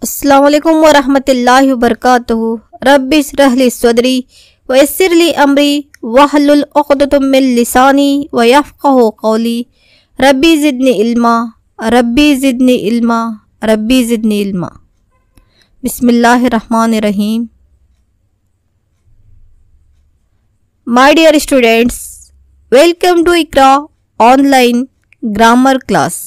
अस्सलाम वालेकुम व रहमतुल्लाहि व बरकातुहू। रब्बि इश्रह ली सदरी व यस्सिर ली अमरी वहलुल उक़दतम मिन लिसानी व यफ़क़हू क़ौली। रब्बी ज़िदनी इल्मा, रब्बी ज़िदनी इल्मा, रब्बी ज़िदनी इल्मा। बिस्मिल्लाहिर रहमानिर रहीम। My dear students, welcome to Iqra online grammar class.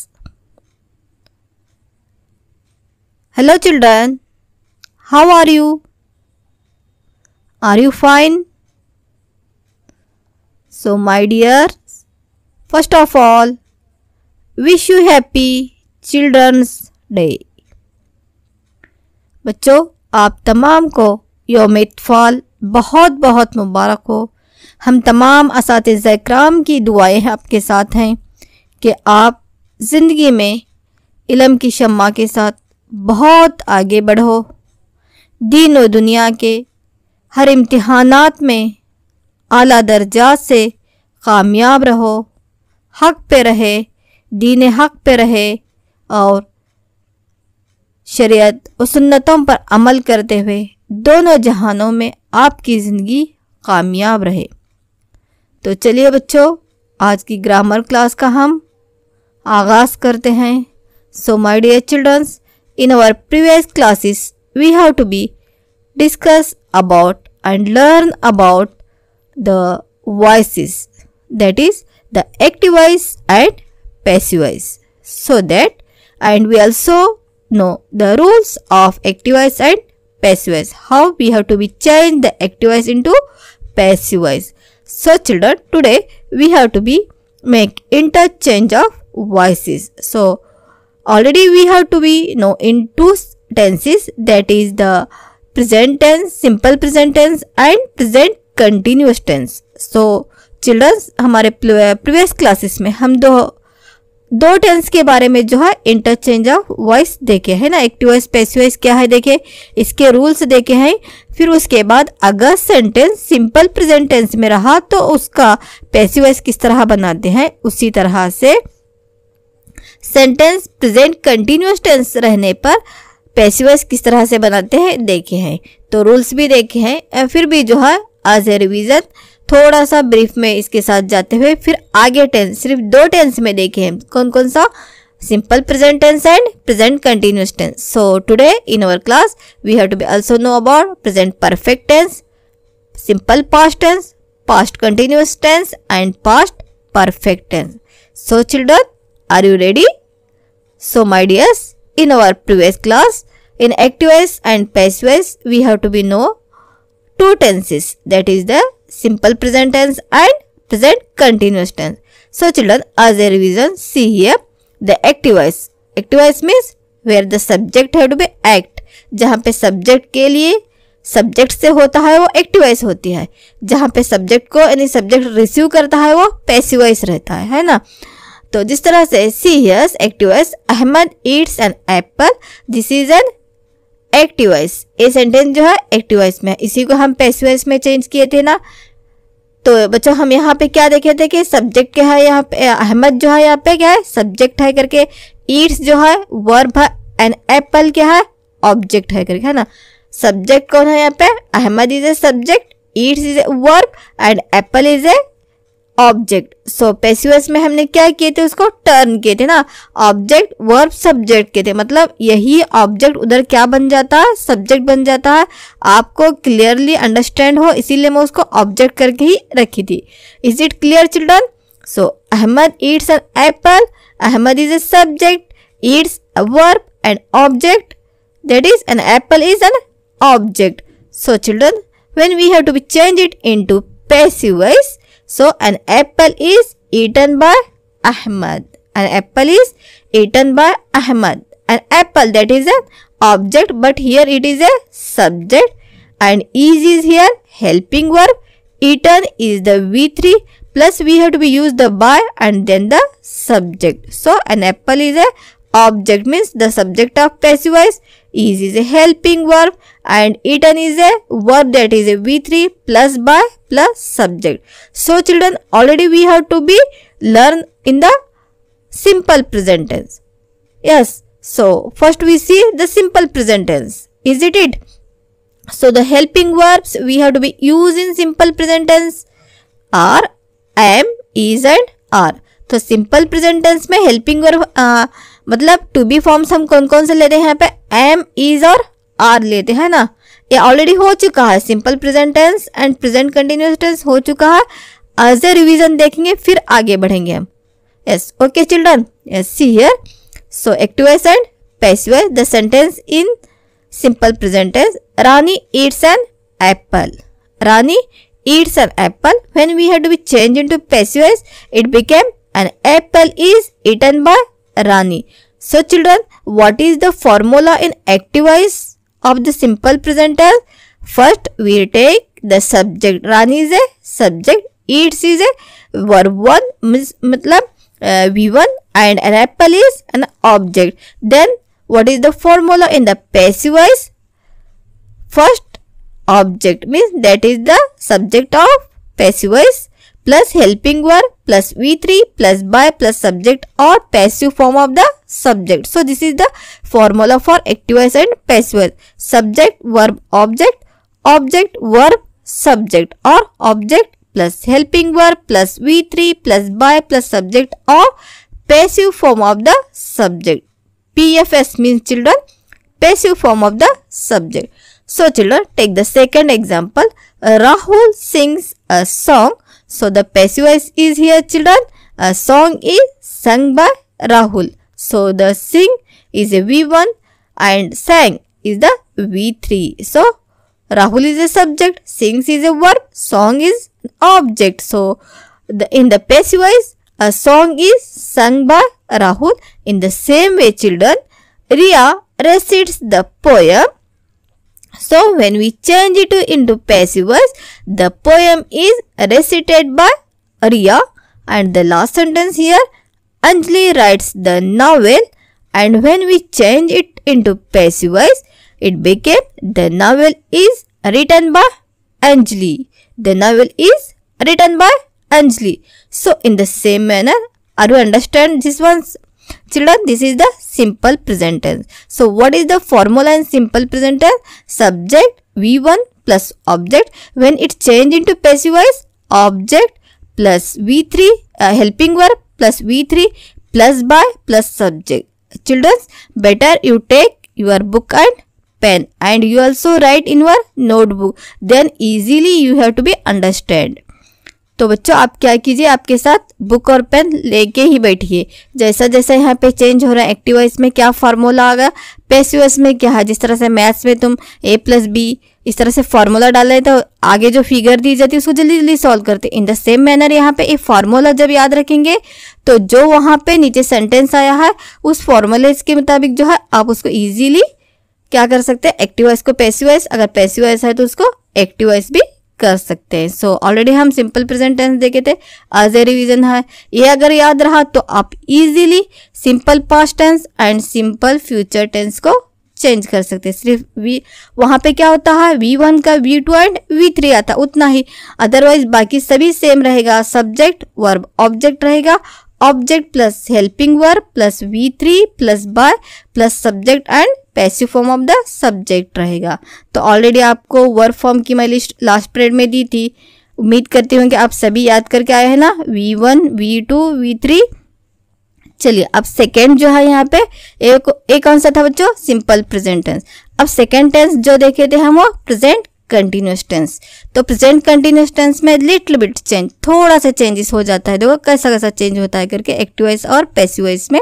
Hello children, how are you? Are you fine? So my dears, first of all, wish you happy Children's Day. बच्चों, आप तमाम को यौम इत्फ़ाल बहुत बहुत मुबारक हो। हम तमाम असातिज़ा इकराम की दुआएं आपके साथ हैं कि आप ज़िंदगी में इल्म की शम्मा के साथ बहुत आगे बढ़ो, दीन और दुनिया के हर इम्तिहानात में आला दर्जात से कामयाब रहो, हक़ पे रहे, दीन हक़ पे रहे और शरीयत और सुन्नतों पर अमल करते हुए दोनों जहानों में आपकी ज़िंदगी कामयाब रहे। तो चलिए बच्चों, आज की ग्रामर क्लास का हम आगाज़ करते हैं। So my dear childrens, in our previous classes we have to be discuss about and learn about the voices, that is the active voice and passive voice, so that and we also know the rules of active voice and passive voice, how we have to be change the active voice into passive voice. So children, today we have to be make interchange of voices. So already we have to be know in two tenses, that is the present tense, simple present tense and present continuous tense. So children, हमारे previous classes में हम दो tense के बारे में जो है interchange of voice देखे है ना, एक्टिव वॉइस पैसिव वॉइस क्या है देखे, इसके रूल्स देखे हैं। फिर उसके बाद अगर सेंटेंस सिंपल प्रेजेंट टेंस में रहा तो उसका पैसिव वॉइस किस तरह बनाते हैं, उसी तरह से सेंटेंस प्रेजेंट कंटिन्यूअस टेंस रहने पर पैसिव वॉइस किस तरह से बनाते हैं देखे हैं। तो रूल्स भी देखे हैं। फिर भी जो है एज ए रिवीजन थोड़ा सा ब्रीफ में इसके साथ जाते हुए फिर आगे टेंस सिर्फ दो टेंस में देखे हैं, कौन कौन सा, simple present tense and present continuous tense. So today in our class we have to be also know about present perfect tense, simple past tense, past continuous tense and past perfect tense. So children, are you ready? So my dears, in our previous class in active voice and passive voice we have to be know two tenses, that is the simple present tense and present continuous tense. So children, as a revision, see here the active voice. Active voice means where the subject have to be act, जहाँ पे subject के लिए subject से होता है वो active voice होती है, जहाँ पे सब्जेक्ट को यानी सब्जेक्ट रिसीव करता है वो पैसिव वॉइस रहता है ना। तो जिस तरह से see here's active voice, Ahmad eats an apple, this is an active voice. ये सेंटेंस जो है एक्टिव वॉइस में, इसी को हम पैसिव वॉइस में चेंज किए थे ना। तो बच्चों हम यहाँ पे क्या देखे थे कि सब्जेक्ट क्या है, यहाँ पे अहमद जो है यहाँ पे क्या है सब्जेक्ट है करके, ईट्स जो है वर्ब है एंड एप्पल क्या है ऑब्जेक्ट है करके, है ना। सब्जेक्ट कौन है यहाँ पे, Ahmad is a subject, eats is a verb and apple is a object. So passive voice में हमने क्या किए थे, उसको टर्न किए थे ना, ऑब्जेक्ट वर्ब सब्जेक्ट के थे, मतलब यही ऑब्जेक्ट उधर क्या बन जाता है, सब्जेक्ट बन जाता है। आपको क्लियरली अंडरस्टैंड हो इसीलिए मैं उसको ऑब्जेक्ट करके ही रखी थी। Is it clear children? So Ahmad eats an apple, Ahmad is a subject, eats a verb and object, that is an apple is an object. So children, when we have to be change it into passive voice, so an apple is eaten by Ahmad. An apple is eaten by Ahmad. An apple, that is an object, but here it is a subject and is here helping verb. Eaten is the V3 plus we have to be use the by and then the subject. So an apple is a object means the subject of passive voice, is a helping verb and eaten is a verb, that is a V3 plus by plus subject. So children, already we have to be learn in the simple present tense. Yes, So first we see the simple present tense, isn't it? So the helping verbs we have to be used in simple present tense are am, is and are. तो simple present tense में helping verb मतलब to be forms हम कौन कौन से लेते हैं यहाँ पे, एम, इज और आर लेते हैं ना. ये ऑलरेडी हो चुका है, simple present tense and present continuous tense हो चुका है. एज ए रिवीजन देखेंगे फिर आगे बढ़ेंगे हम. Yes, okay children. Yes, see here. So active voice and passive voice. The sentence in simple present tense, Rani eats an apple. Rani eats an apple. When we had to be changed into passive voice, it became an apple is eaten by Rani. So children, what is the formula in active voice of the simple present tense? First we take the subject. Rani is a subject, eats is a verb 1 मतलब V1 and an apple is an object. Then what is the formula in the passive voice? First object means that is the subject of passive voice plus helping verb plus V3 plus by plus subject or passive form of the subject. So this is the formula for active voice and passive voice. Subject, verb, object, object, verb, subject or object plus helping verb plus V3 plus by plus subject or passive form of the subject. PFS means children passive form of the subject. So children, take the second example. Rahul sings a song. So the passive voice is here children. A song is sung by Rahul. So the sing is a V1 and sang is the V3. So Rahul is a subject, sings is a verb, song is object. So in the passive voice, a song is sung by Rahul. In the same way children, Riya recites the poem. So when we change it into passive voice, the poem is recited by Riya. And the last sentence here, Anjali writes the novel. And when we change it into passive voice, it became the novel is written by Anjali. The novel is written by Anjali. So in the same manner, are you understand this one? Children, this is the simple present tense. So what is the formula in simple present tense? Subject V1 plus object. When it change into passive voice, object plus V3 helping verb plus V3 plus by plus subject. Children, better you take your book and pen and you also write in your notebook. Then easily you have to be understand. तो बच्चों आप क्या कीजिए, आपके साथ book और pen लेके ही बैठिए. जैसा जैसा यहाँ पे चेंज हो रहा है, एक्टिव वॉइस में क्या फार्मूला आ गया, पैसिव वॉइस में क्या है. जिस तरह से मैथ्स में तुम a प्लस बी इस तरह से फार्मूला डाल रहे तो आगे जो फिगर दी जाती है उसको जल्दी जल्दी सॉल्व करते. इन द सेम मैनर यहाँ पे एक फार्मूला जब याद रखेंगे तो जो वहाँ पे नीचे सेंटेंस आया है उस फॉर्मूले के मुताबिक जो है आप उसको ईजिली क्या कर सकते हैं, एक्टिव वॉइस को पैसिव वॉइस, अगर पैसिव वॉइस है तो उसको एक्टिव वॉइस भी कर सकते हैं. सो ऑलरेडी हम सिंपल प्रेजेंट टेंस देखे थे, एज ए रिवीजन है. ये अगर याद रहा तो आप easily simple past tense and simple future tense को चेंज कर सकते हैं. सिर्फ वहां पे क्या होता है, V1 का V2 एंड V3 आता उतना ही, अदरवाइज बाकी सभी सेम रहेगा. सब्जेक्ट वर्ब ऑब्जेक्ट रहेगा, object plus helping verb plus V3 plus by plus subject and passive form of the subject रहेगा. तो ऑलरेडी आपको वर्ब फॉर्म की मैं लिस्ट लास्ट पीरियड में दी थी. उम्मीद करती हूँ कि आप सभी याद करके आए हैं ना, V1 V2 V3. चलिए अब सेकेंड जो है यहाँ पे एक कौन सा था बच्चों, सिंपल प्रेजेंट टेंस. अब सेकेंड टेंस जो देखे थे हम वो प्रेजेंट कंटिन्यूअस टेंस. तो प्रेजेंट कंटिन्यूअस टेंस में लिटिल बिट चेंज, थोड़ा सा चेंजेस हो जाता है. देखो कैसा कैसा चेंज होता है करके एक्टिव वॉइस और पैसिव वॉइस में.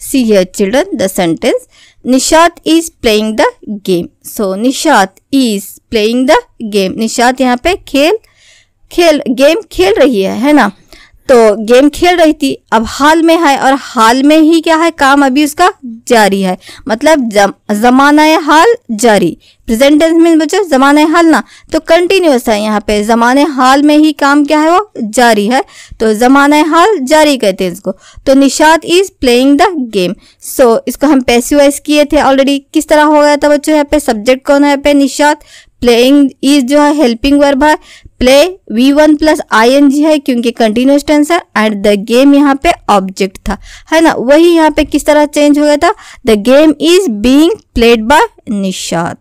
See here children the sentence, Nishat is playing the game. So Nishat is playing the game. Nishat यहाँ पे गेम खेल रही है ना. तो गेम खेल रही थी, अब हाल में है और हाल में ही क्या है, काम अभी उसका जारी है. मतलब जमाना हाल जारी. प्रेजेंट टेंस में बच्चों जमाना हाल ना, तो कंटिन्यूअस है. यहाँ पे जमाने हाल में ही काम क्या है वो जारी है, तो जमाना हाल जारी कहते हैं इसको. तो Nishat is playing the game. So इसको हम पैसिव वॉइस किए थे ऑलरेडी. किस तरह हो गया था बच्चों, यहाँ पे सब्जेक्ट कौन है, यहाँ पे निशात प्लेइंग इज जो है हेल्पिंग वर्ब है, प्ले V1 प्लस ing है क्योंकि कंटिन्यूअस टेंस है, एंड द गेम यहाँ पे ऑब्जेक्ट था, है ना। वही यहाँ पे किस तरह चेंज हो गया था, the game is being played bye Nishat,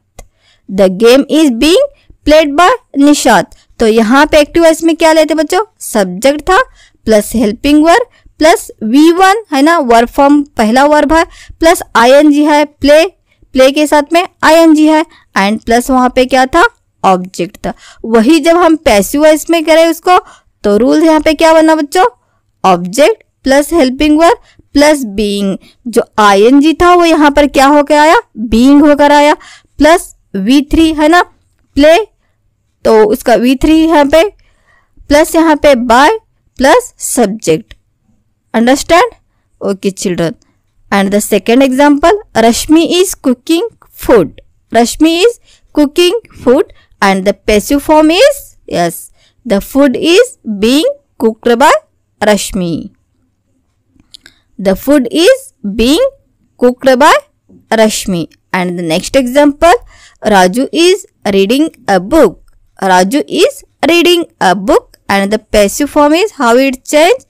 the game is being played bye Nishat. तो यहाँ पे एक्टिव वॉइस में क्या लेते बच्चों, सब्जेक्ट था plus helping verb plus V1 है ना, वर्ब फॉर्म पहला वर्ब है, प्लस ing है, प्ले, प्ले के साथ में ing है, एंड प्लस वहां पे क्या था, ऑब्जेक्ट था। वही जब हम पैसिव वॉइस में करें उसको, तो रूल यहाँ पे क्या बना बच्चों, object plus helping verb plus being, जो ing था वो यहाँ पर क्या होकर आया, बीइंग होकर आया, प्लस V3 है ना, प्ले, तो उसका V3 यहाँ पे प्लस यहाँ पे by plus subject, understand, okay children. And the second example, Rashmi is cooking food, Rashmi is cooking food, and the passive form is, yes, the food is being cooked by Rashmi, the food is being cooked by Rashmi. And the next example, Raju is reading a book, Raju is reading a book, and the passive form is how it changed,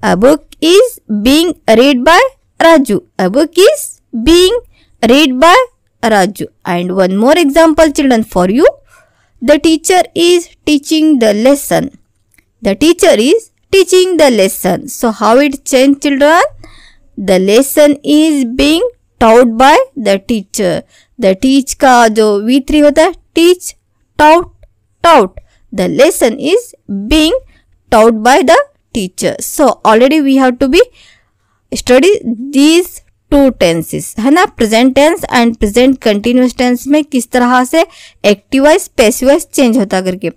a book is being read by Raju, a book is being read by Raju. And one more example children for you, the teacher is teaching the lesson, the teacher is teaching the lesson. So how it changed children, the lesson is being taught by the teacher, the teach का जो V3 होता है, teach, taught, taught, the lesson is being taught by the teacher. So already we have to be study these two tenses, है ना, present tense and present continuous tense में किस तरह से active voice passive voice change होता करके।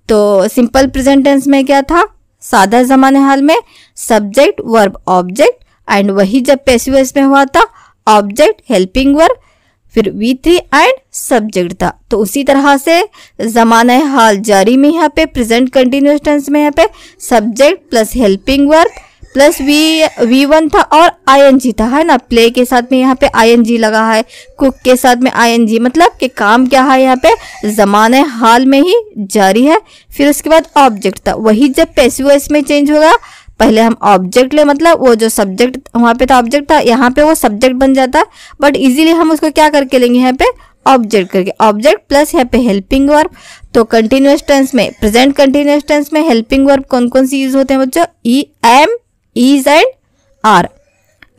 तो simple present tense में क्या था, सादा ज़माने हाल में सब्जेक्ट वर्ब ऑब्जेक्ट, एंड वही जब पैसिव वॉइस में हुआ था ऑब्जेक्ट हेल्पिंग वर्ब फिर V3 एंड सब्जेक्ट था। तो उसी तरह से ज़माने हाल जारी में यहाँ पे प्रेजेंट कंटिन्यूअस टेंस में यहाँ पे subject plus helping verb plus V1 था और ing था, है ना, प्ले के साथ में यहाँ पे ing लगा है, कुक के साथ में ing, मतलब कि काम क्या है यहाँ पे ज़माने हाल में ही जारी है। फिर उसके बाद ऑब्जेक्ट था, वही जब पैसिव वॉइस में चेंज होगा, पहले हम ऑब्जेक्ट ले, मतलब वो जो सब्जेक्ट वहाँ पे था ऑब्जेक्ट था, यहाँ पे वो सब्जेक्ट बन जाता है, बट इजीली हम उसको क्या करके लेंगे यहाँ पे ऑब्जेक्ट करके, ऑब्जेक्ट प्लस यहाँ पे हेल्पिंग वर्ब। तो कंटिन्यूअस टेंस में, प्रेजेंट कंटिन्यूअस टेंस में हेल्पिंग वर्ब कौन कौन सी यूज होते हैं बच्चों, ई, एम, इज एंड आर।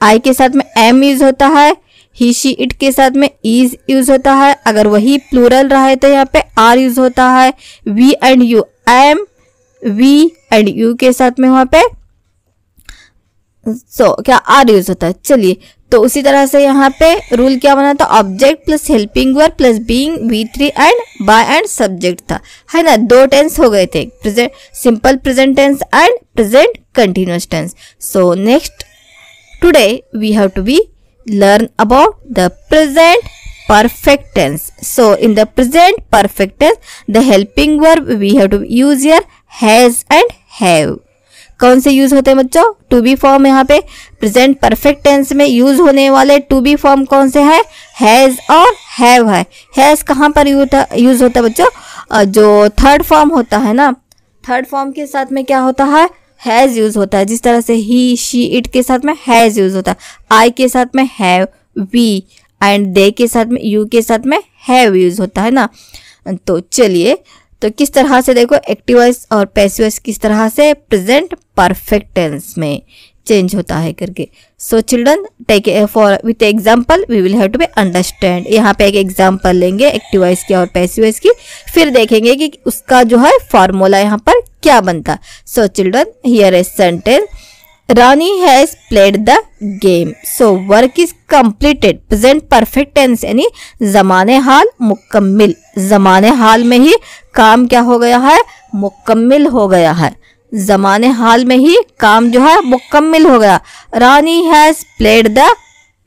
आई के साथ में एम यूज होता है, ही शी इट के साथ में इज यूज होता है, अगर वही प्लूरल रहा तो यहाँ पे आर यूज होता है, we and you, am, we and you के साथ में वहां पे क्या आर यूज होता है। चलिए, तो उसी तरह से यहाँ पे रूल क्या बना था, object plus helping verb plus being V3 and by and subject था, है ना। दो टेंस हो गए थे, present simple present tense and present continuous tense. So next today we have to be learn about the present perfect tense. So in the present perfect tense the helping verb we have to use here has and have. कौन से use होते हैं बच्चों, to be form. यहाँ पे present perfect tense में use होने वाले टू बी फॉर्म कौन से है, हैज और हैव है। हैज कहाँ पर यूज होता है बच्चों, जो थर्ड फॉर्म होता है ना, थर्ड फॉर्म के साथ में क्या होता है, हैज यूज होता है। जिस तरह से ही, शी, इट के साथ में हैज यूज होता है, आई के साथ में हैव, वी एंड दे के साथ में, यू के साथ में हैव यूज होता है ना। तो चलिए, तो किस तरह से देखो एक्टिव वॉइस और पैसिव वॉइस किस तरह से प्रेजेंट परफेक्ट टेंस में चेंज होता है करके। So children take for with example we will have to be understand. यहाँ पे एक एग्जांपल लेंगे एक्टिव वॉइस की और पैसिव वॉइस की, फिर देखेंगे कि उसका जो है फॉर्मूला यहाँ पर क्या बनता। So children here is sentence, Rani has played the game, so work is completed. Present perfect tense यानी जमाने हाल मुकम्मिल, जमाने हाल में ही काम क्या हो गया है, मुकम्मिल हो गया है, जमाने हाल में ही काम जो है मुकम्मिल हो गया। Rani has played the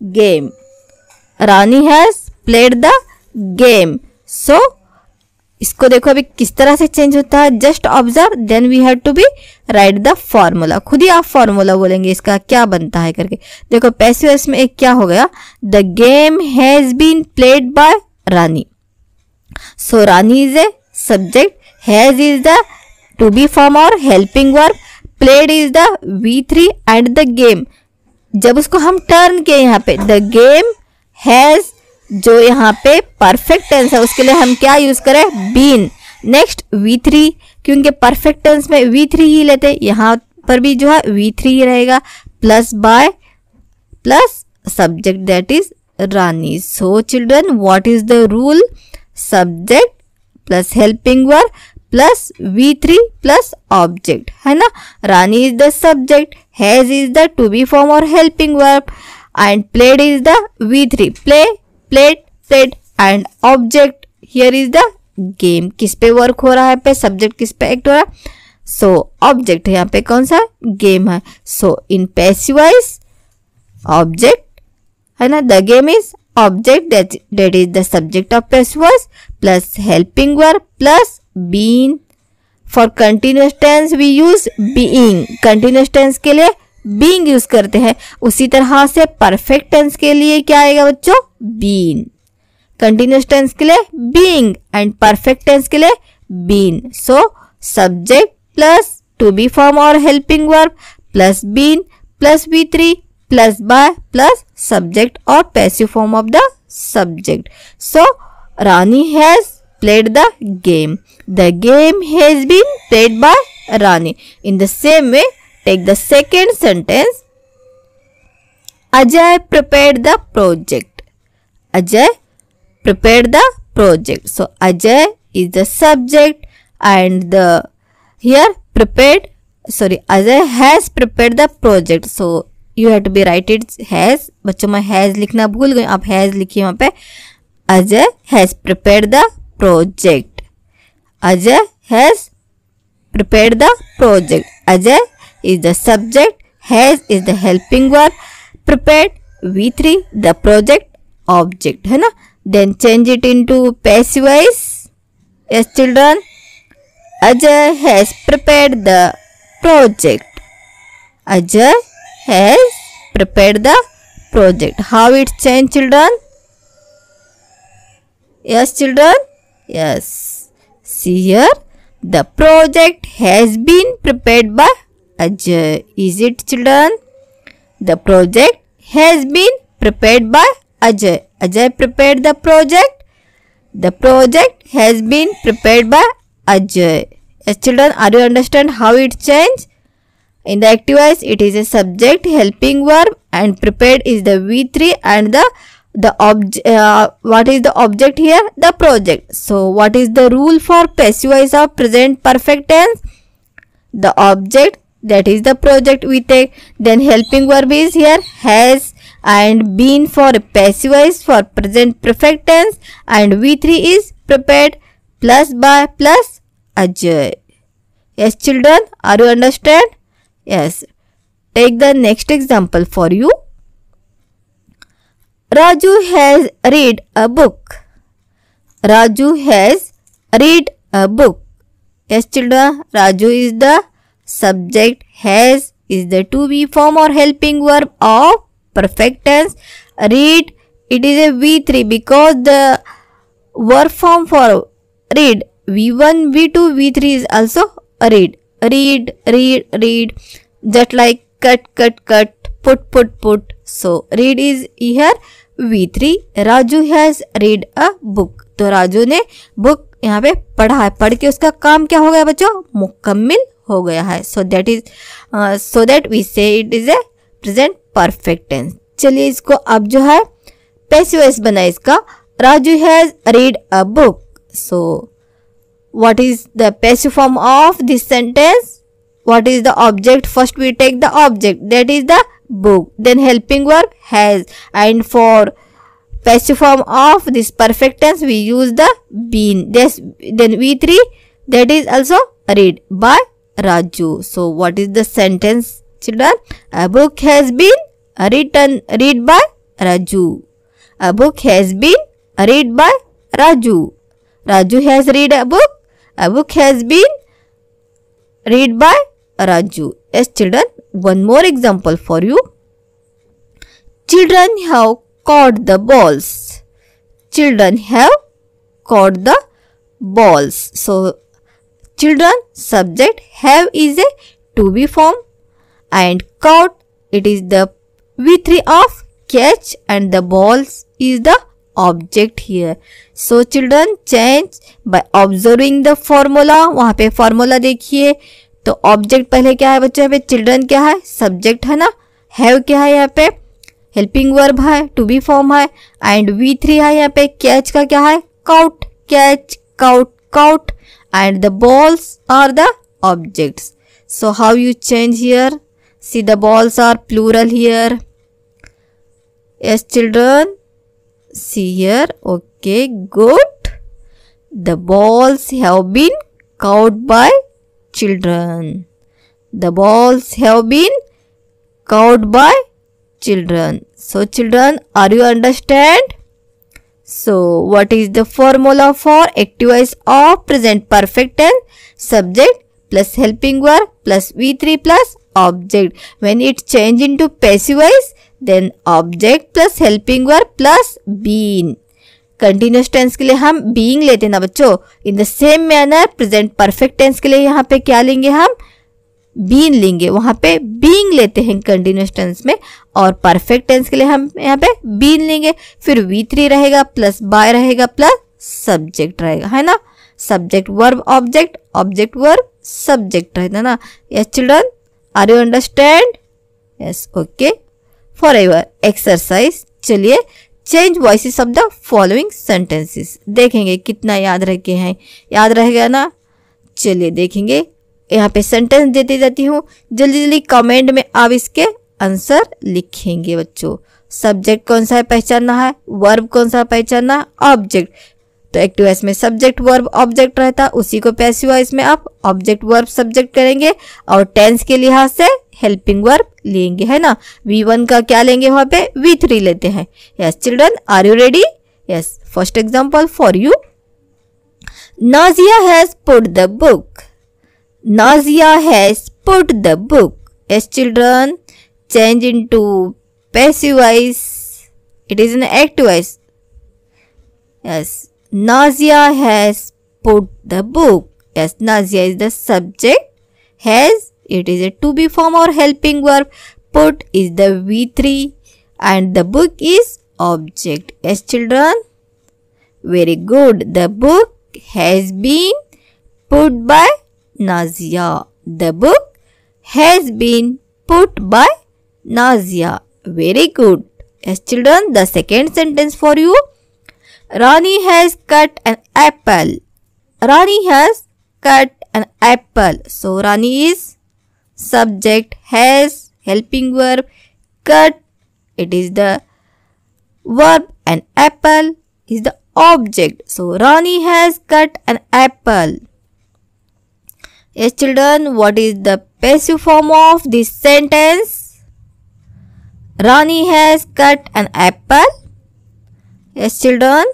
game, Rani has played the game. So इसको देखो अभी किस तरह से चेंज होता है, just observe then we have to be write the formula. खुद ही आप फॉर्मूला बोलेंगे इसका क्या बनता है करके। देखो पैसिव वॉइस में एक क्या हो गया, the game has been played by Rani, So Rani is a subject, has is the to be form or helping verb, played is the V3 and the game. जब उसको हम टर्न किए यहाँ पे द गेम हैज, जो यहाँ पे perfect tense है उसके लिए हम क्या यूज करें, बीन. नेक्स्ट V3, क्योंकि परफेक्ट टेंस में V3 ही लेते, यहाँ पर भी जो है V3 ही रहेगा, plus by plus subject that is Rani. So children what is the rule, subject plus helping verb plus V3 plus object, है ना. Rani is the subject, has is the to be form और helping verb and played is the V3, play played played and object here is the game. किस पे work हो रहा है, पे subject किस पे एक्ट हो रहा है, सो ऑब्जेक्ट यहाँ पे कौन सा गेम है. So in passive voice object, है ना, the game is object that is the subject of passive voice plus helping verb plus being. For continuous tense we use being, continuous tense के लिए being use करते हैं. उसी तरह से perfect tense के लिए क्या आएगा बच्चों, बीन. कंटिन्यूअस टेंस के लिए बीइंग एंड परफेक्ट टेंस के लिए been. So subject plus to be form और helping verb plus been plus V3 plus by plus subject और passive form of the subject. So Rani has played the game. The game has been played by Rani. In the same way, take the second sentence. Ajay prepared the project. Ajay prepared the project. So Ajay is the subject and the here prepared, sorry, Ajay has prepared the project. So you have to be write it has. बच्चों मैं has लिखना भूल गई, आप has लिखिए वहाँ पे. Ajay has prepared the project. Ajay has prepared the project. Ajay is the subject, has is the helping verb, prepared V3 the project object, है ना. Then change it into passive voice. Yes children, Ajay has prepared the project. Ajay has prepared the project. How it change children? Yes children. Yes, see here, the project has been prepared by Ajay. Is it children? The project has been prepared by Ajay. Ajay prepared the project. The project has been prepared by Ajay. Yes children, are you understand how it change? In the active voice it is a subject, helping verb and prepared is the V3 and what is the object here, the project. So what is the rule for passive voice of present perfect tense, the object that is the project we take. Then helping verb is here has and been for passive voice for present perfect tense and V3 is prepared plus by plus Ajay. Yes children, are you understand? Yes, take the next example for you. Raju has read a book. Raju has read a book. Yes children, Raju is the subject, has is the to be form or helping verb of perfect tense. Read, it is a V3 because the verb form for read V1, V2, V3 is also read. Read, read, read. Just like cut, cut, cut, put, put, put. So read is here V3. Raju has read a book. तो राजू ने book यहाँ पे पढ़ा है, पढ़ के उसका काम क्या हो गया बच्चों, मुकम्मिल हो गया है. So that we say it is a present perfect tense. चलिए इसको अब जो है पैसिव वॉइस बनाए इसका. Raju has read a book. So what is the passive form of this sentence? What is the object? First we take the object, that is the book. Then helping verb has, and for passive form of this perfect tense we use the been. Then V3, that is also read by Raju. So what is the sentence children? A book has been read by Raju. A book has been read by Raju. Raju has read a book. A book has been read by Raju. Yes children, one more example for you. Children have caught the balls. Children have caught the balls. So children, subject have is a to be form, and caught, it is the V3 of catch, and the balls is the object here. So children, change by observing the formula. वहाँ पे formula देखिए, तो object पहले क्या है बच्चों, यहाँ पे children क्या है, subject है ना, have क्या है यहाँ पे, helping verb है, to be form है, and V3 है यहाँ पे, catch का क्या है, caught, catch, caught, and the balls are the objects. So how you change here? See, the balls are plural here. Yes children, see here. Okay, good. The balls have been caught by children. The balls have been caught by children. So children, are you understand? So what is the formula for active voice of present perfect tense? Subject plus helping verb plus V3 plus object. When it change into passive voice, then object plus helping verb plus been. Continuous tense के लिए हम being लेते हैं ना बच्चों. In the same manner present perfect tense के लिए यहाँ पे क्या लेंगे हम, बीन लेंगे. वहां पे बीइंग लेते हैं कंटिन्यूस टेंस में, और परफेक्ट टेंस के लिए हम यहाँ पे बीन लेंगे. फिर V3 रहेगा प्लस बाय रहेगा प्लस सब्जेक्ट रहेगा, है ना. Subject verb object, object verb subject रहता है ना. Yes children, are you understand? Yes, okay. For ever exercise. चलिए, change voices of the following sentences. देखेंगे कितना याद रखे हैं. याद रहेगा ना. चलिए देखेंगे. यहाँ पे सेंटेंस देती जाती हूँ, जल्दी जल्दी कमेंट में आप इसके आंसर लिखेंगे बच्चों. सब्जेक्ट कौन सा है पहचानना है, वर्ब कौन सा पहचानना है, ऑब्जेक्ट. तो एक्टिव वॉइस में सब्जेक्ट वर्ब ऑब्जेक्ट रहता है, उसी को पैसिव वॉइस में आप ऑब्जेक्ट वर्ब सब्जेक्ट करेंगे, और टेंस के लिहाज से हेल्पिंग वर्ब लेंगे, है ना. V1 का क्या लेंगे, वहां पे V3 लेते हैं. Yes children, are you ready? Yes, first example for you. Nazia has put the book. Nazia has put the book. Yes children, change into passive voice. It is an active voice. Yes, Nazia has put the book. Yes, Nazia is the subject. Has, it is a to be form or helping verb. Put is the V3 and the book is object. Yes children, very good. The book has been put by Nazia. The book has been put by Nazia. Very good. Yes children, the second sentence for you. Rani has cut an apple. Rani has cut an apple. So Rani is subject, has helping verb, cut, it is the verb, and apple is the object. So Rani has cut an apple. Yes children, what is the passive form of this sentence? Rani has cut an apple. Yes children,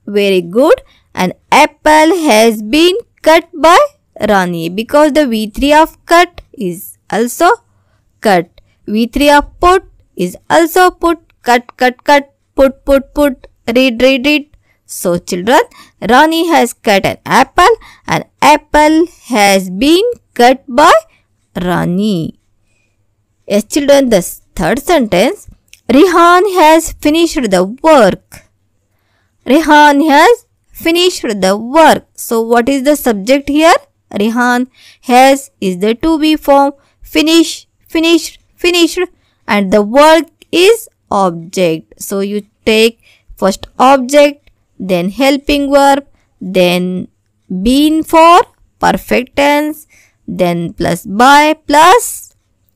very good. An apple has been cut by Rani, because the V3 of cut is also cut. V3 of put is also put. Cut, put. Read. So children, Rani has cut an apple. An apple has been cut by Rani. Yes children, the third sentence. Rehan has finished the work. Rehan has finished the work. So what is the subject here? Rehan. Has is the to be form. Finished, and the work is object. So you take first object, then helping verb, then been for perfect tense, then plus by plus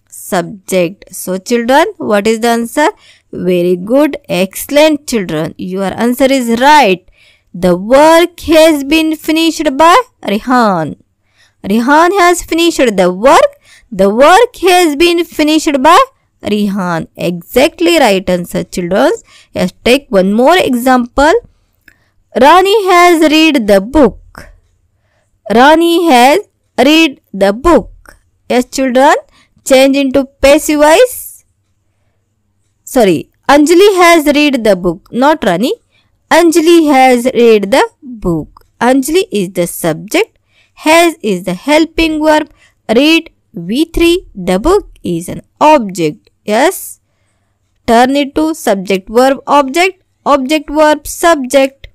subject. So children, what is the answer? Very good, excellent children. Your answer is right. The work has been finished by Rehan. Rehan has finished the work. The work has been finished by Rehan. Exactly right answer children. Let's take one more example. Rani has read the book. Rani has read the book. Yes children, change into passive voice. Sorry, Anjali has read the book, not Rani. Anjali has read the book. Anjali is the subject. Has is the helping verb. Read V3. The book is an object. Yes. Turn it to subject verb object. Object verb subject.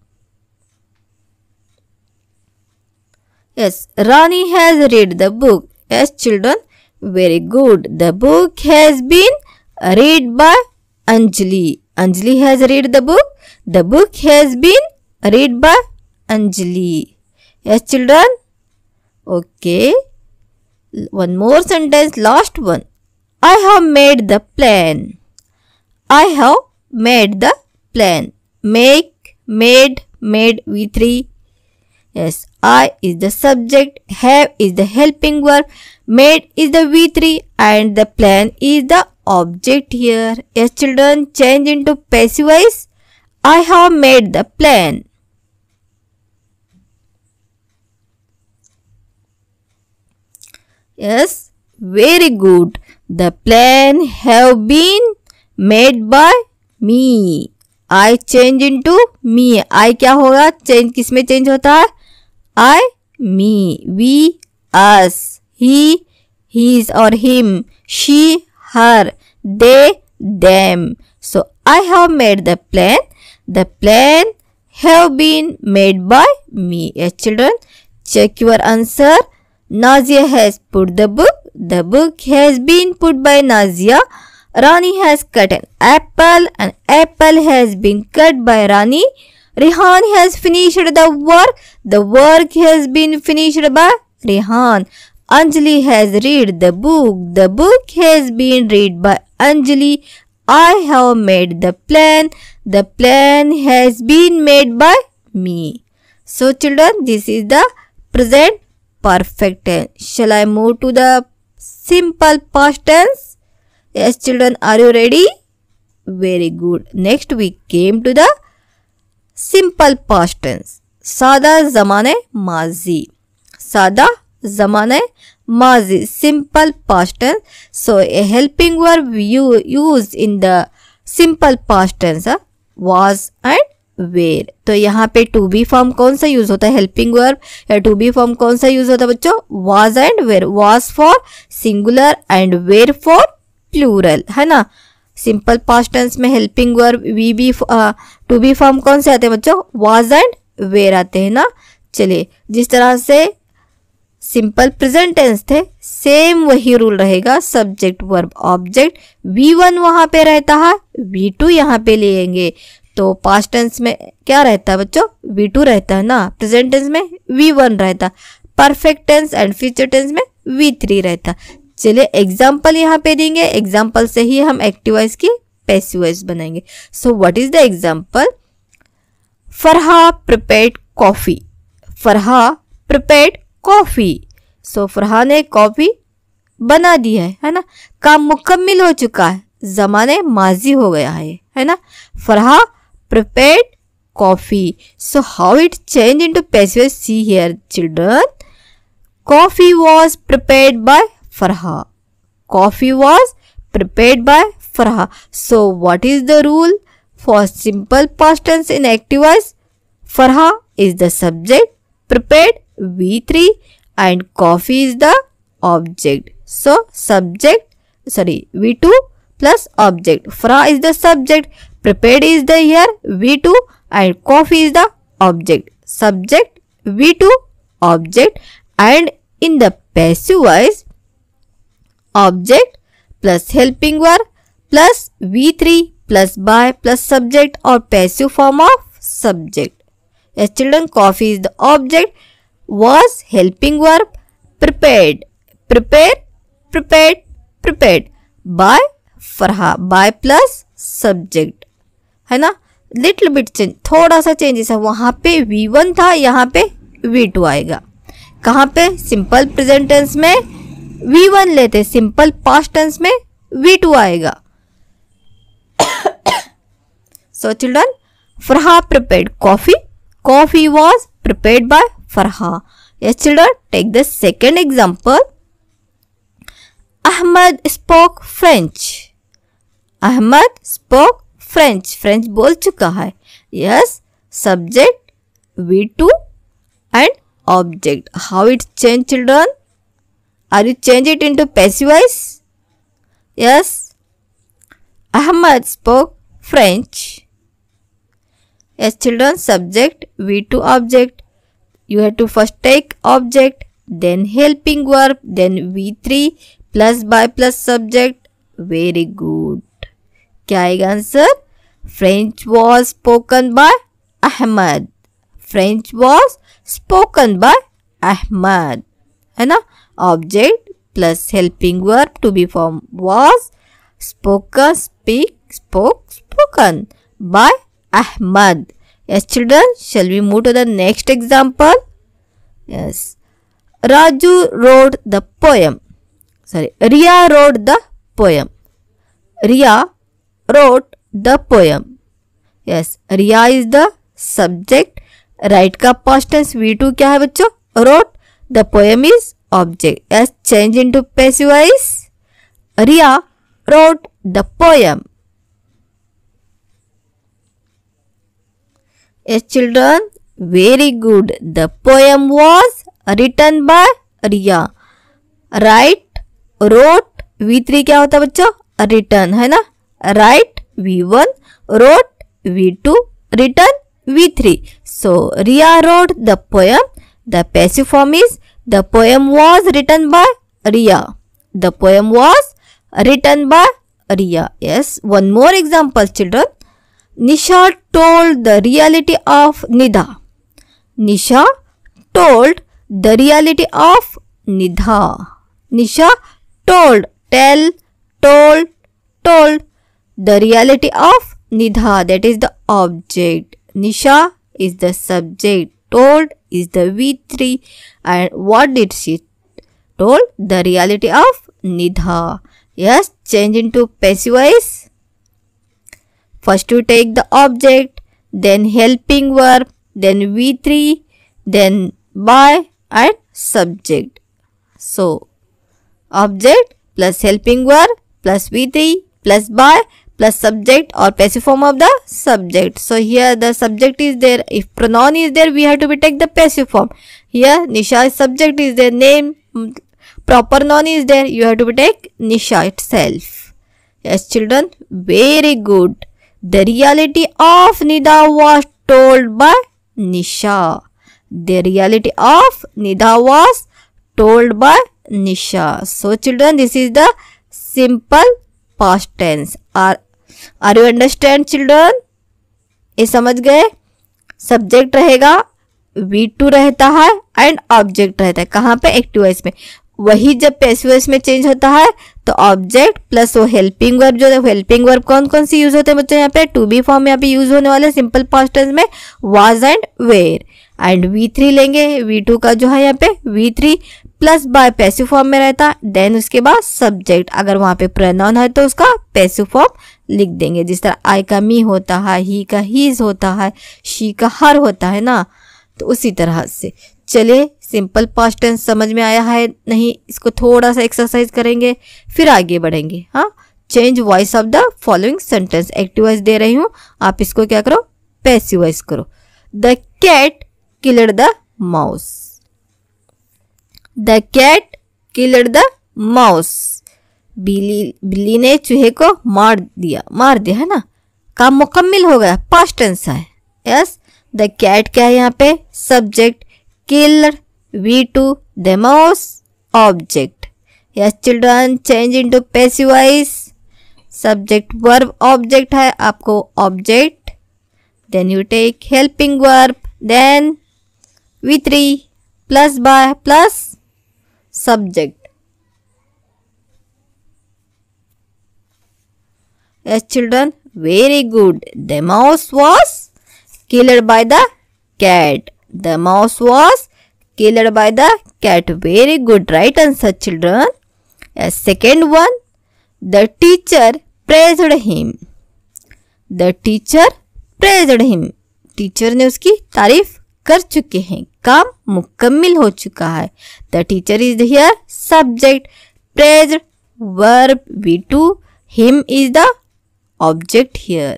Yes. Rani has read the book. Yes, children. Very good. The book has been read by Anjali. Anjali has read the book. The book has been read by Anjali. Yes, children. Okay. One more sentence. Last one. I have made the plan. I have made the plan. Make, made V3. Yes, I is the subject, have is the helping verb, made is the V3 and the plan is the object here. Yes, children, change into passive voice. I have made the plan. Yes, very good. The plan have been made by me. I change into me. I क्या होगा? Change किस में change होता है? I, me, we, us, he, his or him, she, her, they, them. So I have made the plan. The plan have been made by me. Yes, children, check your answer. Nazia has put the book. The book has been put by Nazia. Rani has cut an apple. An apple has been cut by Rani. Rehan has finished the work. The work has been finished by Rehan. Anjali has read the book. The book has been read by Anjali. I have made the plan. The plan has been made by me. So children, this is the present perfect tense. Shall I move to the simple past tense? Yes, children, are you ready? Very good. Next we came to the simple past tense. सादा ज़माने माजी. सादा ज़माने माजी. Simple past tense. So a helping verb used in the simple past tense was and were. तो यहाँ पे to be form कौन सा यूज होता है? Helping verb. या to be form कौन सा यूज होता है बच्चों? was and were. was for singular and were for plural, है ना. सिंपल पास्ट टेंस में helping verb we be to be form कौन से आते हैं बच्चों? वाज एंड वेर आते हैं ना. चलिए, जिस तरह से सिंपल प्रेजेंट टेंस थे सेम वही रूल रहेगा. Subject verb object. V1 वहां पे रहता है, V2 यहाँ पे लेंगे. तो पास्ट टेंस में क्या रहता है बच्चों? V2 रहता है ना. प्रेजेंट टेंस में V1 रहता. Perfect tense and future tense में V3 रहता. चलिए एग्जाम्पल यहाँ पे देंगे. एग्जाम्पल से ही हम एक्टिव वॉइस की पैसिव वॉइस बनाएंगे. So what is the example? Farha prepared coffee. Farha prepared coffee. So Farha ने कॉफी बना दी है ना. काम मुकम्मिल हो चुका है. जमाने माजी हो गया है ना. Farha prepared coffee. So how it change into passive voice? See here children. Coffee was prepared by Farha. Coffee was prepared by Farha. So what is the rule for simple past tense in active voice? Farha is the subject, prepared V3 and coffee is the object. So V2 plus object. Farha is the subject, prepared is the here V2 and coffee is the object. Subject V2 object, and in the passive voice object plus helping verb plus V3 plus by plus subject or passive form of subject. Yes, children, coffee is the object, was helping verb, prepared by Farha, by plus subject, है ना. Little bit change, थोड़ा सा changes है. वहां पे V1 था, यहाँ पे V2 आएगा. कहाँ पे? सिंपल प्रेजेंट टेंस में V1 लेते, सिंपल पास्ट टेंस में V2 आएगा. So children, Farha prepared coffee. Coffee was prepared by Farha. Yes children, take the second example. Ahmad spoke French. Ahmad spoke French. French बोल चुका है. Yes, subject V2 and object. How it change, children? Are you change it into passive voice? Yes. Ahmad spoke French. Yes, children. Subject, V2 object. You have to first take object, then helping verb, then V3 plus by plus subject. Very good. क्या आएगा answer? French was spoken by Ahmad. French was spoken by Ahmad. है ना? Object plus helping verb to be formed was spoken, speak, spoke, spoken by Ahmad. Yes, children, shall we move to the next example? Yes. Raju wrote the poem. Riya wrote the poem. Riya wrote the poem. Yes, Riya is the subject. Write का past tense V2 क्या है बच्चों? Wrote. The poem is object. Yes, change into passive voice. Riya wrote the poem. Yes, children, very good. The poem was written by Riya. Write, wrote, V3 क्या होता है बच्चों? Written है ना? Write V1, wrote V2, written V3. So, Riya wrote the poem. The passive form is the poem was written by Riya. The poem was written by Riya. Yes, one more example, children. Nisha told the reality of Nidha. Nisha told the reality of Nidha. Nisha told, tell, told, told the reality of Nidha. That is the object. Nisha is the subject. Told is the V3. And what did she told? The reality of Nidha. Yes, change into passive voice. First you take the object, then helping verb, then V3, then by and subject. So, object plus helping verb plus V3 plus by plus subject or passive form of the subject. So, here the subject is there. If pronoun is there, we have to take the passive form. Here, Nisha's subject is there. Name, proper noun is there. You have to take Nisha itself. Yes, children, very good. The reality of Nidha was told by Nisha. The reality of Nidha was told by Nisha. So, children, this is the simple past tense. Are you understand, children? ये समझ गए? Subject रहेगा, V2 रहता है and object रहता है. कहाँ पे? एक्टिव वॉइस में. वही जब पैसिव वॉइस में चेंज होता है तो ऑब्जेक्ट प्लस वो हेल्पिंग वर्ब जो है, हेल्पिंग वर्ब कौन कौन सी यूज होते हैं बच्चों? यहाँ पे टू बी फॉर्म यहाँ पे यूज होने वाले सिंपल पास्ट टेंस में was and were. And V3 लेंगे. V2 का जो है यहाँ पे V3 plus bye passive form में रहता है. देन उसके बाद सब्जेक्ट. अगर वहां पे प्रोनाउन है तो उसका पैसिव फॉर्म लिख देंगे. जिस तरह आई का मी होता है, ही का हीज होता है, शी का हर होता है ना, तो उसी तरह से. चलिए, सिंपल पास्ट टेंस समझ में आया है नहीं? इसको थोड़ा सा एक्सरसाइज करेंगे फिर आगे बढ़ेंगे. हाँ, change voice of the following sentence. Active voice दे रही हूँ, आप इसको क्या करो? पैसिव वॉइस करो. The cat killed the mouse. The cat killed the mouse. बिल्ली ने चूहे को मार दिया है ना. काम मुकम्मिल हो गया, पास्ट टेंस है. यस, द कैट क्या है यहाँ पे? Subject. Killed V2, the mouse, object. Yes, children, change into passive voice. Subject, verb, object है आपको object. Then you take helping verb. Then V3 plus by plus subject. Yes, children, very good. The mouse was killed by the cat. The mouse was killed by the cat. Very good. Right answer, children. Yes, second one. The teacher praised him. The teacher praised him. Teacher ने उसकी तारीफ कर चुके हैं. काम मुकम्मिल हो चुका है. The teacher is here subject. Praised verb V2. Him is the object here.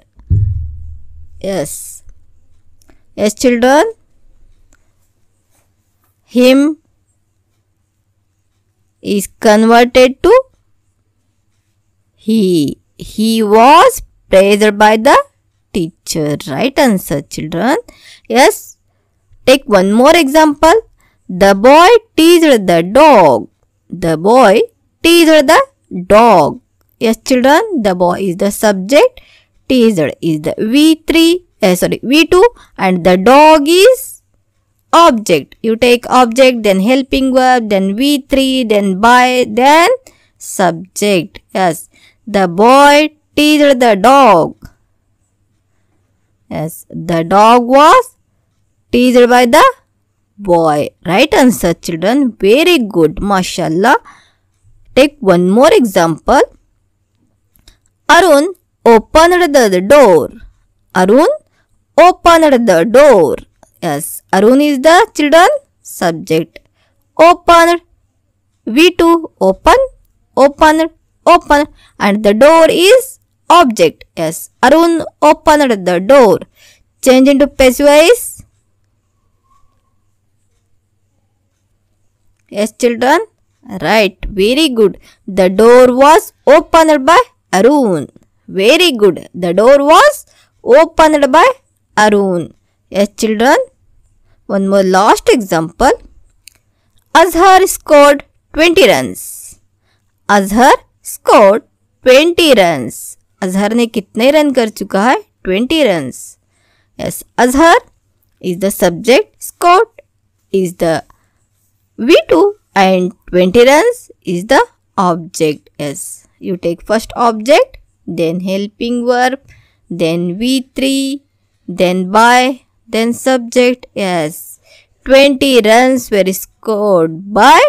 Yes. Yes, children. him is converted to he. He was praised by the teacher. Right answer, children. Yes. Take one more example. The boy teased the dog. The boy teased the dog. Yes, children. The boy is the subject. Teased is the V2, and the dog is object. You take object, then helping verb, then V3, then by, then subject. Yes. The boy teased the dog. Yes. The dog was teased by the boy. Right answer, children. Very good. Mashallah. Take one more example. Arun opened the door. Arun opened the door. Yes. Arun is the children subject. Opened. V2. Open. And the door is object. Yes. Arun opened the door. Change into passive voice. Yes, children. Right. Very good. The door was opened by Arun. Very good. The door was opened by Arun. Yes, children. One more last example. Azhar scored 20 runs. Azhar scored 20 runs. Azhar ने कितने run कर चुका है? 20 runs. Yes, Azhar is the subject. Scored is the V2 and 20 runs is the object. Yes, you take first object, then helping verb, then V3, then by, then subject. Yes, 20 runs were scored by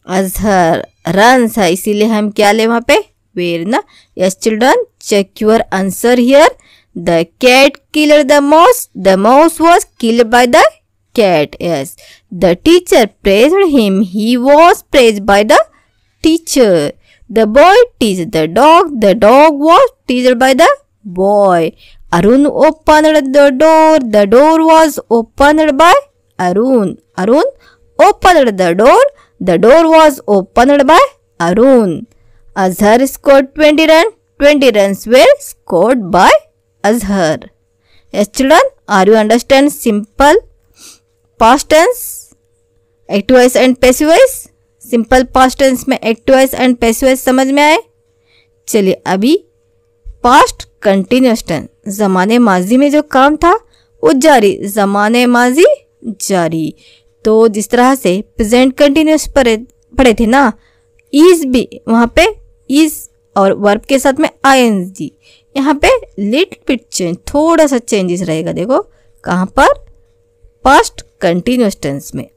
Azhar. Runs है इसीलिए हम क्या ले वहाँ पे were ना. Yes, children, check your answer here. The cat killed the mouse. The mouse was killed by the cat. Yes. The teacher praised him. He was praised by the teacher. The boy teased the dog. The dog was teased by the boy. Arun opened the door. The door was opened by Arun. Arun opened the door. The door was opened by Arun. Azhar scored 20 runs. 20 runs were scored by Azhar. Yes, children, are you understand simple past tense, active voice and passive voice? Simple past tense में active voice and passive voice समझ में आए? चलिए अभी past continuous tense, ज़माने माजी में जो काम था वो जारी, ज़माने माजी जारी। तो जिस तरह से प्रेजेंट कंटिन्यूअस पढ़े थे ना, इज भी वहाँ पे इज और वर्ब के साथ में आईएनजी, यहाँ पे लिटिल बिट चेंज, थोड़ा सा चेंजेस रहेगा। देखो कहाँ पर, पास्ट कंटिन्यूअस टेंस में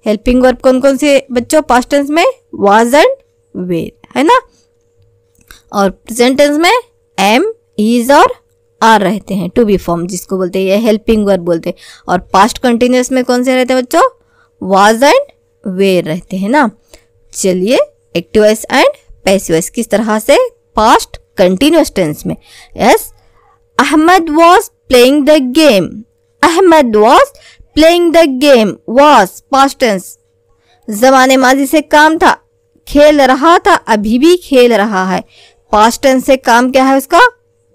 हेल्पिंग वर्ब कौन कौन से बच्चों पास्ट टेंस में, वाज एंड वेर, है ना। और प्रेजेंट टेंस में एम, इज और आर रहते हैं, टू बी फॉर्म जिसको बोलते हैं, हेल्पिंग वर्ब बोलते हैं। और पास्ट कंटिन्यूअस में कौन से रहते हैं बच्चों, वाज एंड वेर रहते हैं ना। चलिए active voice and passive voice किस तरह से पास्ट कंटिन्यूअस टेंस में। Yes, Ahmad was playing the game, Ahmad was playing the game, was past tense, जमाने माजी से काम था, खेल रहा था, अभी भी खेल रहा है। पास्ट टेंस से काम क्या है उसका,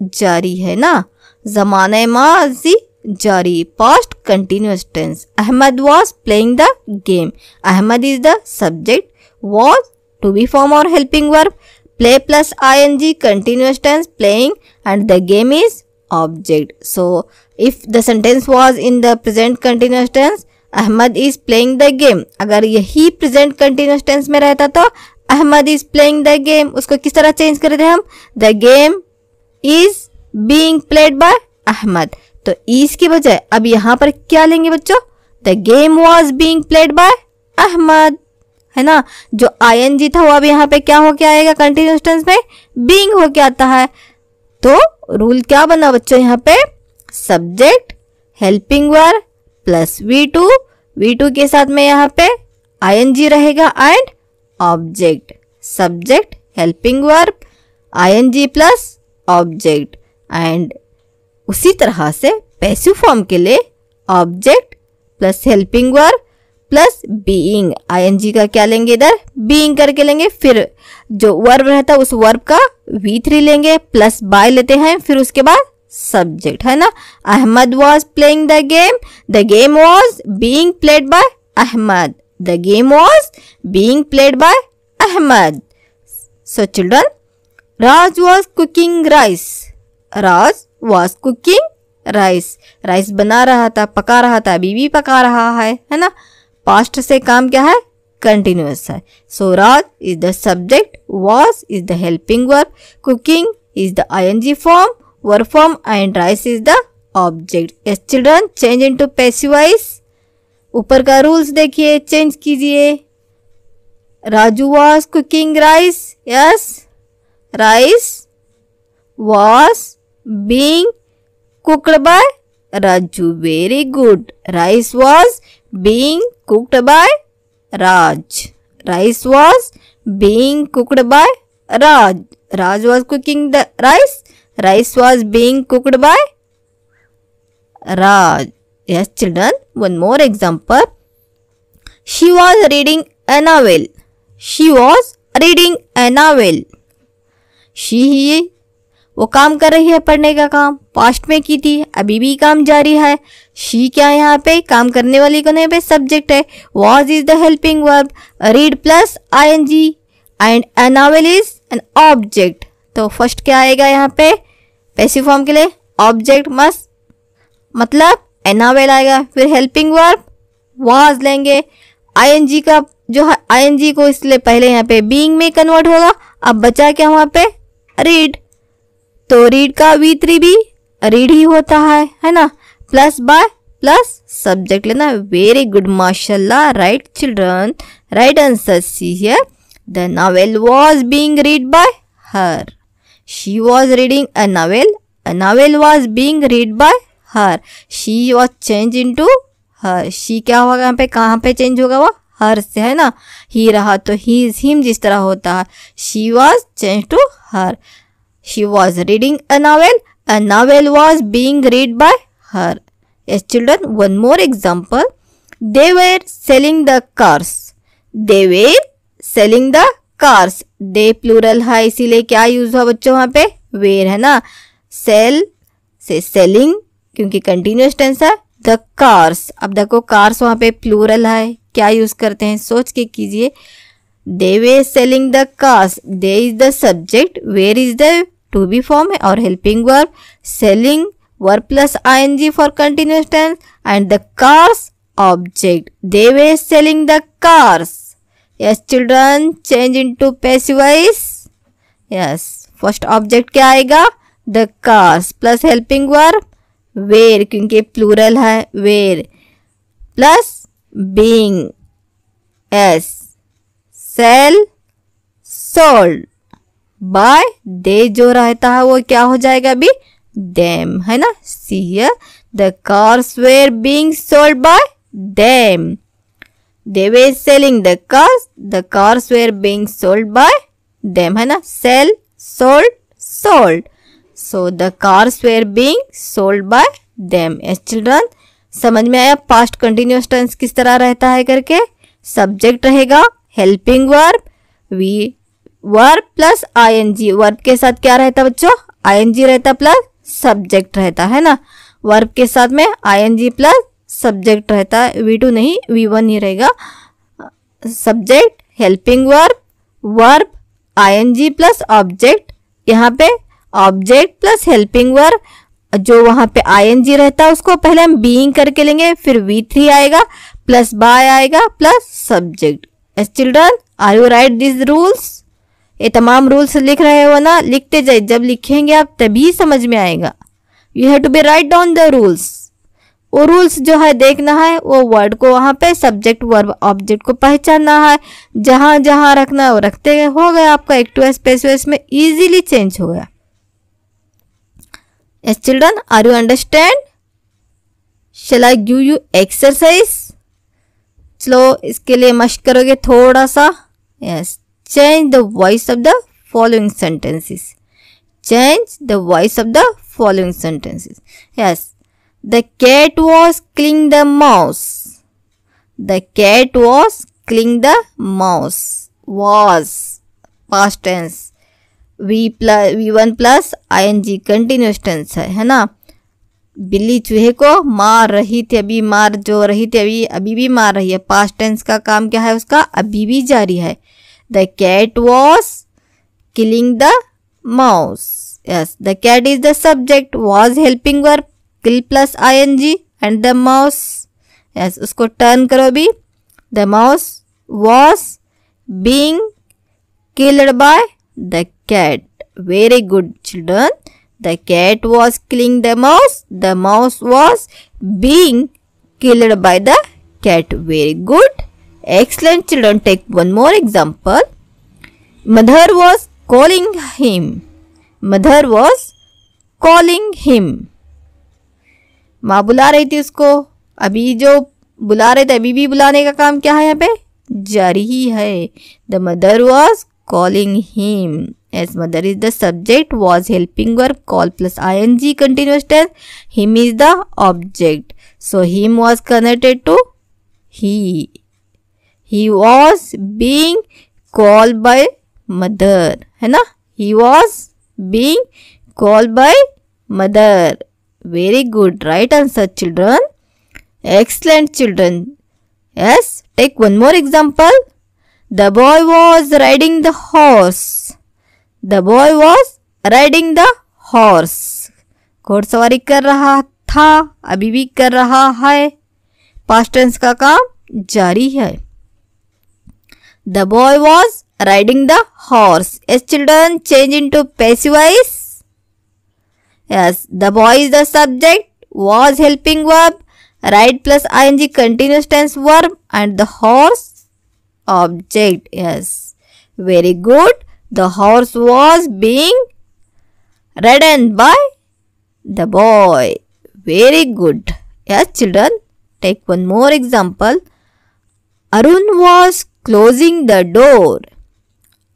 जारी है ना, जमाने माजी जारी, past continuous tense. Ahmad was playing the game, Ahmad is the subject, was to be form और helping verb, play plus ing continuous tense playing and the game is object. So if the sentence was in the present continuous tense, Ahmad is playing the game, अगर यही present continuous tense में रहता तो Ahmad is playing the game, उसको किस तरह change कर रहे हम, the game is being played by Ahmad। तो is की बजाय अब यहाँ पर क्या लेंगे बच्चों, the game was being played by Ahmad, है ना। जो आईएनजी था वो अब यहाँ पे क्या होके आएगा, कंटिन्यूअस टेंस में बीइंग होके आता है। तो रूल क्या बना बच्चों, यहाँ पे subject helping verb plus V2, V2 के साथ में यहाँ पे आईएनजी रहेगा and object, subject helping verb ING plus object. And उसी तरह से पैसिव फॉर्म के लिए object plus helping verb plus being, ING का क्या लेंगे इधर, बीइंग करके लेंगे, फिर जो वर्ब रहता है उस वर्ब का V3 लेंगे, प्लस बाय लेते हैं, फिर उसके बाद सब्जेक्ट, है ना। Ahmad was playing the game was being played by Ahmad, the game was being played by Ahmad. So children, Raj was cooking rice, Raj was cooking rice, rice बना रहा था, पका रहा था, अभी भी पका रहा है ना। पास्ट से काम क्या है, कंटिन्यूअस है। So Raj is the subject, was is the helping verb, cooking is the ING form, verb form, and rice is the object. Yes children, change into passive voice. ऊपर का रूल्स देखिए, चेंज कीजिए। Raju was cooking rice, yes, rice was being cooked by Raju. Very good. Rice was being cooked by Raj. Rice was being cooked by Raj. Raj was cooking the rice. Rice was being cooked by Raj. Yes, children. One more example. She was reading a novel. She was reading a novel. She वो काम कर रही है, पढ़ने का काम past में की थी, अभी भी काम जारी है। शी क्या है यहाँ पे, काम करने वाली कौन है, सब्जेक्ट है। Was is the helping verb, read plus ING, and a novel is an object. तो फर्स्ट क्या आएगा यहाँ पे, पैसिव फॉर्म के लिए ऑब्जेक्ट मस्ट, मतलब ए नॉवेल आएगा। फिर हेल्पिंग वर्ब वॉज लेंगे, आईएनजी का जो है, आईएनजी को इसलिए पहले यहाँ पे बीइंग में कन्वर्ट होगा। अब बचा क्या वहाँ पे, रीड, तो रीड का V3 भी रीड ही होता है ना। प्लस बाय प्लस सब्जेक्ट लेना। वेरी गुड, माशाल्लाह, right children, right answer C here. The novel was being read by her, she was reading a novel was being read by her, she was change into her. She क्या होगा यहाँ पे, कहाँ पे change होगा, वो हर से, है ना। ही रहा तो ही हिम जिस तरह होता है, she was change to her. She was reading a novel was being read by her. Yes children, one more example. They were selling the cars. They were selling the cars. They plural है, इसीलिए क्या use हुआ बच्चों वहाँ पे, were, है ना। sell से selling, क्योंकि कंटिन्यूस टेंस है। the cars, अब देखो cars वहाँ पे प्लूरल है, क्या यूज करते हैं, सोच के कीजिए। They were selling the cars. They is the subject, where is the to be form और helping verb, selling verb plus ing for continuous tense, and the cars object. They were selling the cars. Yes children, change into passive voice. Yes, first object क्या आएगा, the cars plus helping verb were, क्योंकि plural है, were plus being, yes, sell, sold, by दे जो रहता है वो क्या हो जाएगा अभी, देम, है ना। See here, the cars were being sold by them, they were selling the cars were being sold by them, है ना। Sell, sold, sold, so the cars were being sold by them. Yes children, समझ में आया past continuous tense किस तरह रहता है करके। सब्जेक्ट रहेगा, helping verb, V verb plus ING, verb के साथ क्या रहता बच्चों, आईएनजी रहता प्लस सब्जेक्ट रहता, है ना। वर्ब के साथ में आईएनजी प्लस सब्जेक्ट रहता है, V2 नहीं V1 ही रहेगा। Subject, helping verb, verb, ING plus object. यहाँ पे ऑब्जेक्ट प्लस हेल्पिंग वर्ब, जो वहां पे आईएनजी रहता है उसको पहले हम बीइंग करके लेंगे, फिर V3 आएगा, प्लस बाय आएगा, plus subject. Yes children, are you write this rules? ये तमाम रूल्स लिख रहे हो ना, लिखते जाइए, जब लिखेंगे आप तभी समझ में आएगा। You have to be write down the rules. वो रूल्स जो है देखना है, वो वर्ड को वहां पे सब्जेक्ट वर्ब ऑब्जेक्ट को पहचानना है, जहां जहां रखना है वो रखते हो गया, आपका एक्टिव पैसिव में इजीली चेंज हो गया। Yes children, are you understand? Shall I give you exercise? चलो इसके लिए मशक करोगे थोड़ा सा। यस, change the voice of the following sentences. Change the voice of the following sentences. Yes, the cat was killing the mouse. The cat was killing the mouse. Was past tense. V1 plus ing continuous tense है ना. बिल्ली चूहे को मार रही थी, अभी मार जो रही थी अभी भी मार रही है. पास्ट टेंस का काम क्या है उसका, अभी भी जारी है. The cat was killing the mouse. Yes, the cat is the subject. Was helping verb, kill plus ing and the mouse. Yes, उसको टर्न करो भी. The mouse was being killed by the cat. Very good children. The cat was killing the mouse. The mouse was being killed by the cat. Very good. Excellent children. Take one more example. Mother was calling him. Mother was calling him. माँ बुला रही थी उसको. अभी जो बुला रहे थे अभी भी बुलाने का काम क्या है यहाँ पे, जारी ही है. The mother was calling him. Yes, mother is the subject. Was helping verb, call plus ing continuous tense. Him is the object. So him was connected to he. He was being called by mother. है ना. He was being called by mother. Very good. Right answer children. Excellent children. Yes. Take one more example. The boy was riding the horse. The boy was riding the horse. घोड़सवारी कर रहा था, अभी भी कर रहा है. पास्ट टेंस का काम जारी है. The boy was riding the horse. Yes children, change into passive voice. Yes, the boy is the subject. Was helping verb. Ride plus ing continuous tense verb and the horse object. Yes, very good. The horse was being ridden by the boy. Very good. Yes children, take one more example. Arun was closing the door.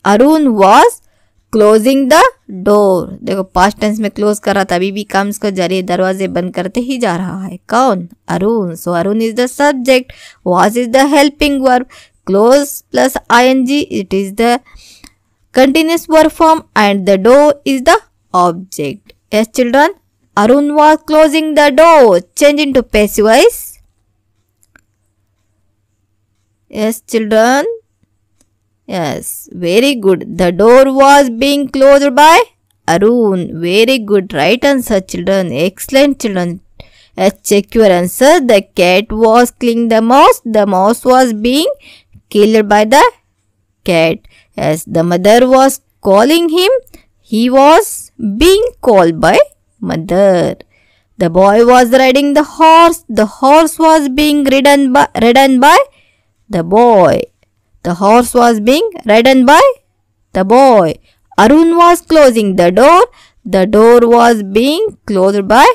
Arun was closing the door. देखो past tense में close कर रहा था, अभी भी काम इसका जारी है, दरवाजे बंद करते ही जा रहा है. कौन, Arun. So Arun is the subject. was is the helping verb. close plus ing, it is the continuous verb form and the door is the object. Yes children, Arun was closing the door. Change into passive voice. Yes children. Yes, very good. The door was being closed by Arun. Very good. Right answer children. Excellent children. Yes, check your answer. The cat was killing the mouse. The mouse was being killed by the cat. Yes, the mother was calling him. He was being called by mother. The boy was riding the horse. The horse was being ridden by the boy. The horse was being ridden by the boy. Arun was closing the door. The door was being closed by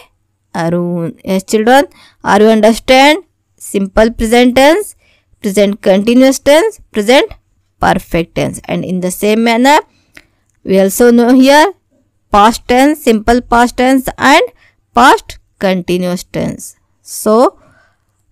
Arun. Yes children, are you understand? Simple present tense, present continuous tense, present perfect tense. And in the same manner, we also know here past tense, simple past tense and past continuous tense. So,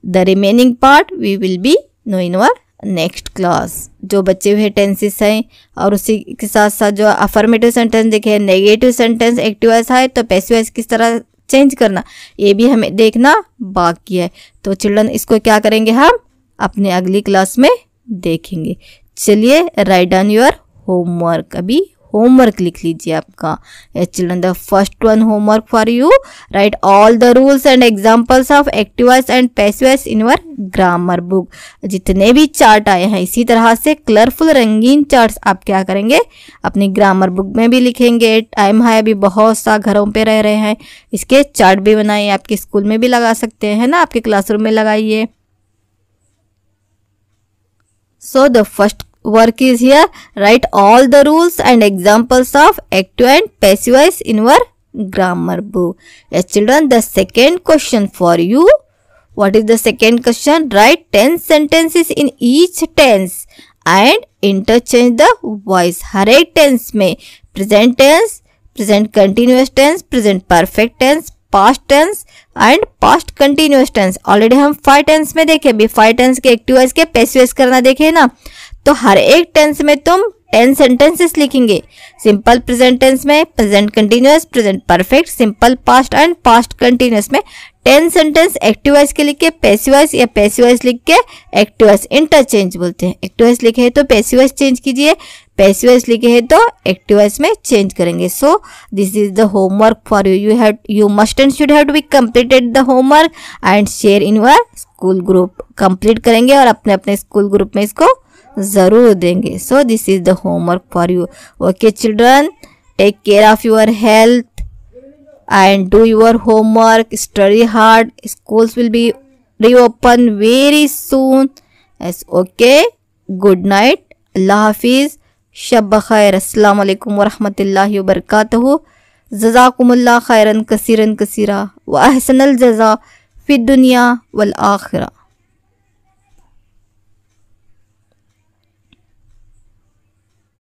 the remaining part we will be knowing in our next class. जो बचे हुए tenses हैं और उसी के साथ साथ जो अफर्मेटिव सेंटेंस देखे, नेगेटिव सेंटेंस, एक्टिव वॉइस है तो पैसिव वॉइस किस तरह चेंज करना, ये भी हमें देखना बाकी है. तो चिल्ड्रन इसको क्या करेंगे हम अपने अगली क्लास में देखेंगे. चलिए राइट डाउन योर होमवर्क. अभी होमवर्क लिख लीजिए आपका. Children the first one homework for you, right all the rules and examples of active voice and passive voice in your grammar book. जितने भी चार्ट आए हैं इसी तरह से कलरफुल रंगीन चार्ट्स आप क्या करेंगे अपनी ग्रामर बुक में भी लिखेंगे. टाइम है अभी, बहुत सा घरों पे रह रहे हैं, इसके चार्ट भी बनाइए. आपके स्कूल में भी लगा सकते हैं ना, आपके क्लासरूम में लगाइए. So the first work is here. Write all the rules and examples of active and passive voice in your grammar book. Yes children, the second question for you. What is the second question? Write 10 sentences in each tense and interchange the voice. हर एक tense में present tense, present continuous tense, present perfect tense, past tense, and past continuous tense. Already हम 5 tense में देखे, अभी 5 tense के active voice के passive voice करना देखे ना। तो हर एक टेंस में तुम 10 सेंटेंसेस लिखेंगे। सिंपल प्रेजेंट टेंस में present continuous, present perfect, simple past and past continuous में 10 सेंटेंस एक्टिव वॉइस के लिख के पैसिव वॉइस या पैसिव वॉइस लिख के एक्टिव वॉइस इंटरचेंज बोलते हैं। एक्टिव वॉइस लिखे है तो पैसिव वॉइस चेंज कीजिए, पैसिव वॉइस लिखे है तो एक्टिव वॉइस में चेंज करेंगे। So this is the homework for you. You must and should have to be completed the homework and share in your school group. Complete करेंगे और अपने अपने स्कूल ग्रुप में इसको जरूर देंगे। So this is the homework for you. Okay children, take care of your health and do your homework, study hard. Schools will be reopen very soon. Yes, okay. Good night. Allah Hafiz. Shab khair. Assalamu alaikum wa rahmatullahi wa barakatuhu. Jazakumullah khairan kasiran kasira wa ahsanal jaza fi dunya wal akhirah.